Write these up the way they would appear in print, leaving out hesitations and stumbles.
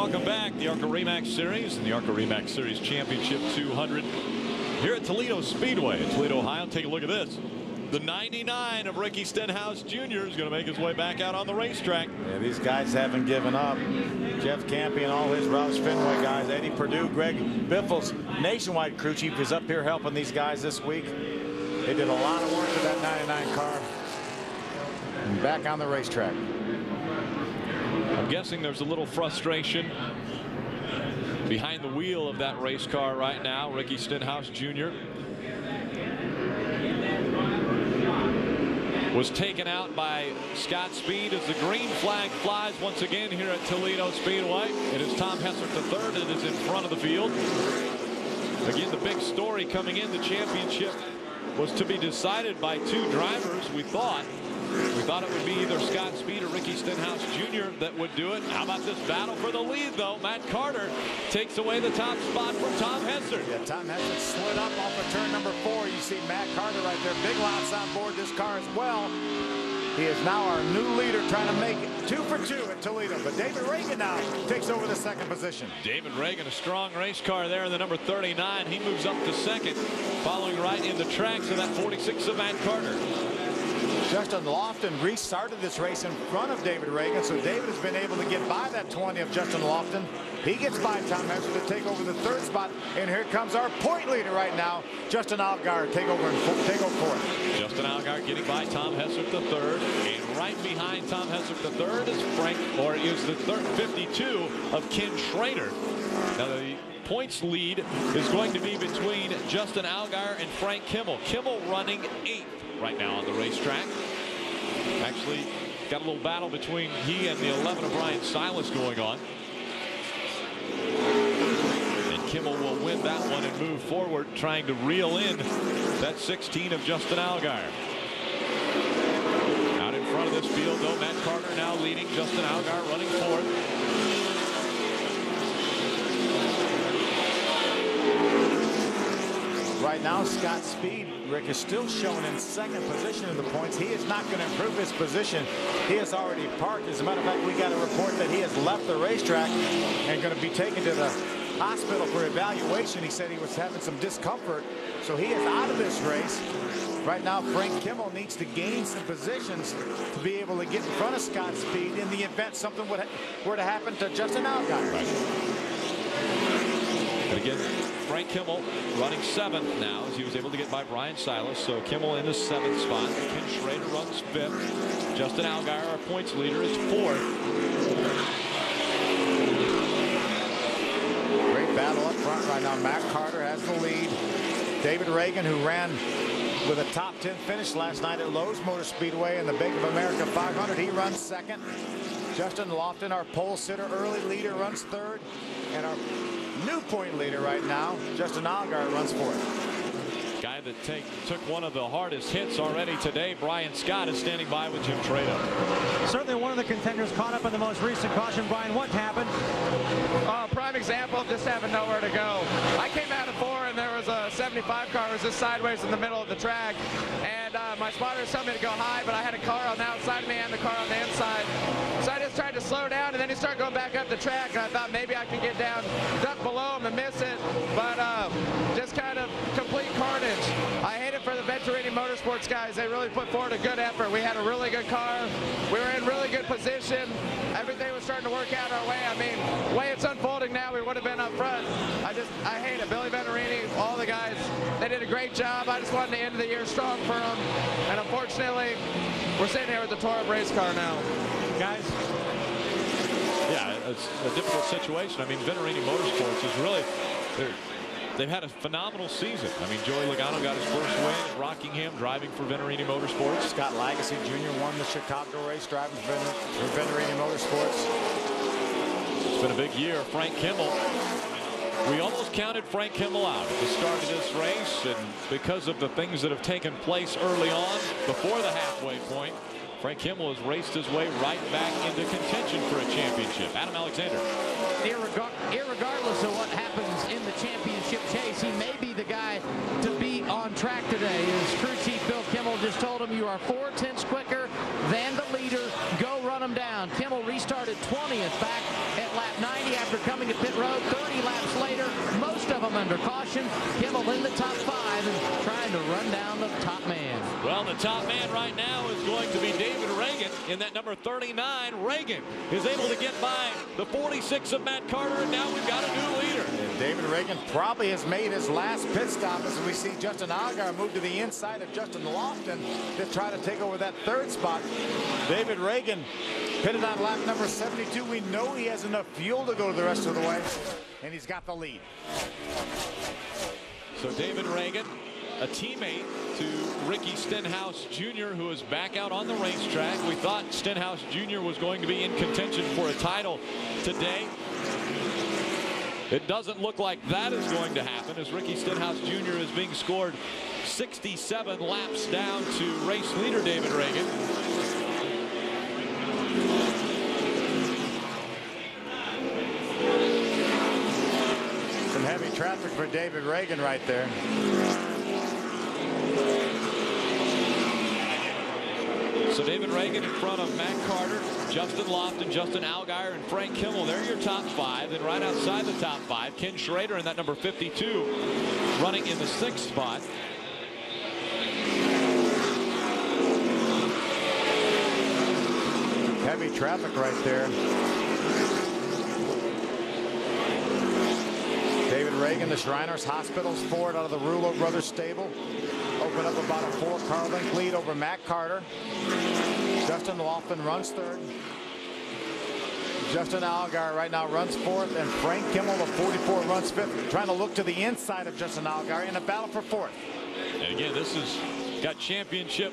welcome back. The ARCA RE Series and the ARCA RE Series Championship 200 here at Toledo Speedway in Toledo, Ohio. Take a look at this. The 99 of Ricky Stenhouse Jr. is going to make his way back out on the racetrack. Yeah, these guys haven't given up. Jeff Campy and all his Roush Fenway guys, Eddie Perdue, Greg Biffle's nationwide crew chief is up here helping these guys this week. They did a lot of work with that 99 car. And back on the racetrack. I'm guessing there's a little frustration behind the wheel of that race car right now. Ricky Stenhouse Jr. was taken out by Scott Speed as the green flag flies once again here at Toledo Speedway. It is Tom Hessert III that is in front of the field. Again, the big story coming in the championship was to be decided by two drivers. We thought it would be either Scott Speed or Ricky Stenhouse Jr. that would do it. How about this battle for the lead, though? Matt Carter takes away the top spot from Tom Hessert. Yeah, Tom Hessert slid up off of turn number 4. You see Matt Carter right there. Big lots on board this car as well. He is now our new leader, trying to make it 2 for 2 at Toledo. But David Reagan now takes over the second position. David Reagan, a strong race car there in the number 39. He moves up to second, following right in the tracks of that 46 of Matt Carter. Justin Lofton restarted this race in front of David Reagan, so David has been able to get by that 20 of Justin Lofton. He gets by Tom Hessert to take over the third spot, and here comes our point leader right now, Justin Allgaier, take over fourth. Justin Allgaier getting by Tom Hessert III, and right behind Tom Hessert III is the 52 of Ken Schrader. Now the points lead is going to be between Justin Allgaier and Frank Kimmel. Kimmel running 8th right now on the racetrack. Actually got a little battle between he and the 11 of Brian Silas going on. And Kimmel will win that one and move forward, trying to reel in that 16 of Justin Allgaier. Out in front of this field, though, Matt Carter now leading. Justin Allgaier running 4th. Right now, Scott Speed, Rick, is still shown in second position in the points. He is not going to improve his position. He has already parked. As a matter of fact, we got a report that he has left the racetrack and going to be taken to the hospital for evaluation. He said he was having some discomfort, so he is out of this race. Right now, Frank Kimmel needs to gain some positions to be able to get in front of Scott Speed in the event something were to happen to Justin Allgaier. Right. And again, Frank Kimmel running 7th now as he was able to get by Brian Silas. So Kimmel in the 7th spot. Ken Schrader runs 5th. Justin Allgaier, our points leader, is 4th. Great battle up front right now. Matt Carter has the lead. David Reagan, who ran with a top 10 finish last night at Lowe's Motor Speedway in the Bank of America 500, he runs 2nd. Justin Lofton, our pole sitter, early leader, runs 3rd. And our new point leader right now, Justin Allgaier, runs 4th. Guy that took one of the hardest hits already today, Brian Scott, is standing by with Jim Trado. Certainly one of the contenders caught up in the most recent caution. Brian, what happened? Prime example of just having nowhere to go. I came out of 4 and there was a 75 car was just sideways in the middle of the track, and my spotters told me to go high, but I had a car on the outside of me and the car on the inside. So I just tried to slow down, and then he started going back up the track, and I thought maybe I could get down, duck below him and miss it, but just kind of complete carnage. I hate it for the Venturini Motorsports guys. They really put forward a good effort. We had a really good car. We were in really good position. Everything was starting to work out our way. I mean, the way it's unfolding now, we would have been up front. I hate it. Billy Venturini, all the guys, they did a great job. I just wanted the end of the year strong for them. And unfortunately, we're sitting here with the tore-up race car now. Guys? Yeah, it's a difficult situation. I mean, Venturini Motorsports is really, they've had a phenomenal season. I mean, Joey Logano got his first win at Rockingham driving for Venturini Motorsports. Scott Lagasse Jr. won the Chicago race driving for Venturini Motorsports. It's been a big year. Frank Kimmel. We almost counted Frank Kimmel out at the start of this race, and because of the things that have taken place early on before the halfway point, Frank Kimmel has raced his way right back into contention for a championship. Adam Alexander. Irregardless of what happens in the championship chase, he may be the guy to beat on track today. His crew chief Bill Kimmel just told him, you are 4/10 quicker than the leader. Go run him down. Kimmel restarted 20th back at lap 90 after coming to pit road 30 laps later, most of them under caution. Kimmel in the top 5 and trying to run down the top man. Well, the top man right now is going to be David Reagan in that number 39. Reagan is able to get by the 46 of Matt Carter, and now we've got a new leader. And David Reagan probably has made his last pit stop as we see Justin Allgaier move to the inside of Justin Lofton to try to take over that 3rd spot. David Reagan pitted on lap number 72. We know he has enough fuel to go the rest of the way, and he's got the lead. So David Reagan, a teammate to Ricky Stenhouse Jr., who is back out on the racetrack. We thought Stenhouse Jr. was going to be in contention for a title today. It doesn't look like that is going to happen, as Ricky Stenhouse Jr. is being scored 67 laps down to race leader David Reagan. Some heavy traffic for David Reagan right there. So David Reagan in front of Matt Carter, Justin Lofton, Justin Allgaier, and Frank Kimmel. They're your top 5. Then right outside the top 5, Ken Schrader in that number 52, running in the 6th spot. Heavy traffic right there. David Reagan, the Shriners Hospitals Ford out of the Rulo Brothers stable. Open up about a 4-car length lead over Matt Carter. Justin Lofton runs 3rd. Justin Allgaier right now runs 4th, and Frank Kimmel, the 44, runs 5th, trying to look to the inside of Justin Allgaier in a battle for 4th. And again, this has got championship.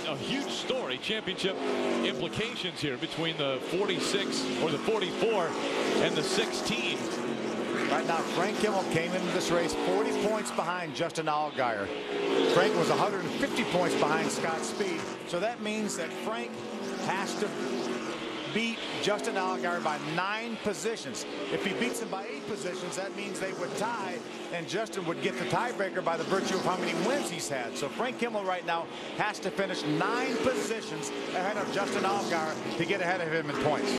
A huge story, championship implications here between the 46 or the 44 and the 16. Right now, Frank Kimmel came into this race 40 points behind Justin Allgaier. Frank was 150 points behind Scott Speed. So that means that Frank has to beat Justin Allgaier by 9 positions. If he beats him by 8 positions, that means they would tie, and Justin would get the tiebreaker by the virtue of how many wins he's had. So Frank Kimmel right now has to finish 9 positions ahead of Justin Allgaier to get ahead of him in points.